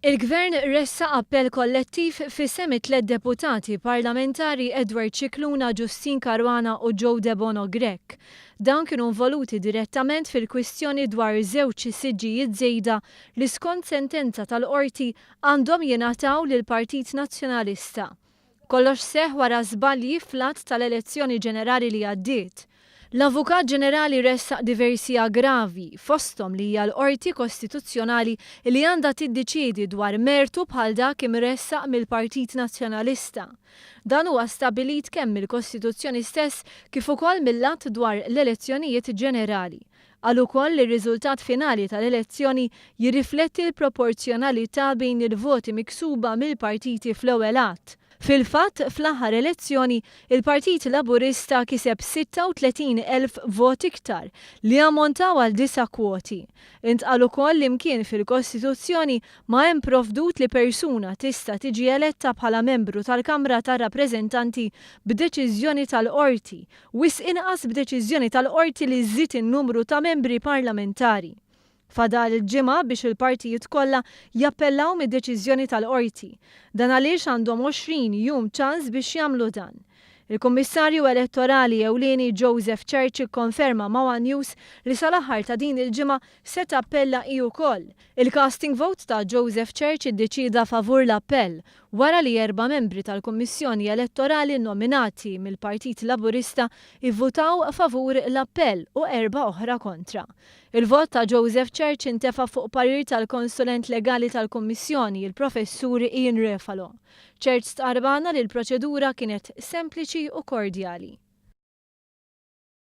Il-Gvern ressa appell kollettiv f'isem it-tliet deputati parlamentari Edward Cicluna, Justin Caruana u Joe De Bono Grech. Dawn kienu involuti direttament fil-kwistjoni dwar żewġ siġġijiet żejda li skont sentenza tal-qorti għandhom jingħataw lill-Partit Nazzjonalista. Kollox seħħ wara żbalji fl-att tal-elezzjoni ġenerali li għaddiet. L-Avukat Ġenerali ressaq diversi aggravi fosthom li hija l-Qorti Kostituzzjonali li għandha tiddeċiedi dwar mertu bħal dak imressaq mill-Partit Nazzjonalista. Dan huwa stabbilit kemm mill-Kostituzzjoni stess kif ukoll mill-att dwar l-elezzjonijiet ġenerali. Qal ukoll li r-riżultat finali tal-elezzjoni jirrifletti l-proporzjonalità bejn il-voti miksuba mill-partiti fl-ewwel att. Fil-fatt, fl-aħħar elezzjoni, il-Partit Laburista kiseb 36,000 vot iktar li ammontaw għal 9 kwoti. Intqal ukoll li imkien fil-Kostituzzjoni ma hemm provdut li persuna tista' tiġi eletta bħala membru tal-Kamra tar-Rappreżentanti b'deċiżjoni tal-Qorti, wisq inqas b'deċiżjoni tal-Qorti li żżid in-numru ta' membri parlamentari. Fadal il-ġimgħa biex il-partijiet kollha jappellaw mid-deċiżjoni tal-qorti. Dan għaliex għandhom 20 jum ċans biex jagħmlu dan. Il-Kummissarju Elettorali ewlieni Joseph Church ikkonferma ma' News li sal-aħħar ta' din il-ġimgħa se tappella hi wkoll. Il-casting vote ta' Joseph Church iddeċida favur l-appell wara li 4 membri tal-Kummissjoni Elettorali nominati mill-Partit Laburista ivvutaw favur l-appell u 4 oħra kontra. Il-vot ta' Joseph Church intefa' fuq parir tal-konsulent legali tal-Kummissjoni, il-Professur Ian Refalo. Church stqarbana li l-proċedura kienet sempliċi u kordjali.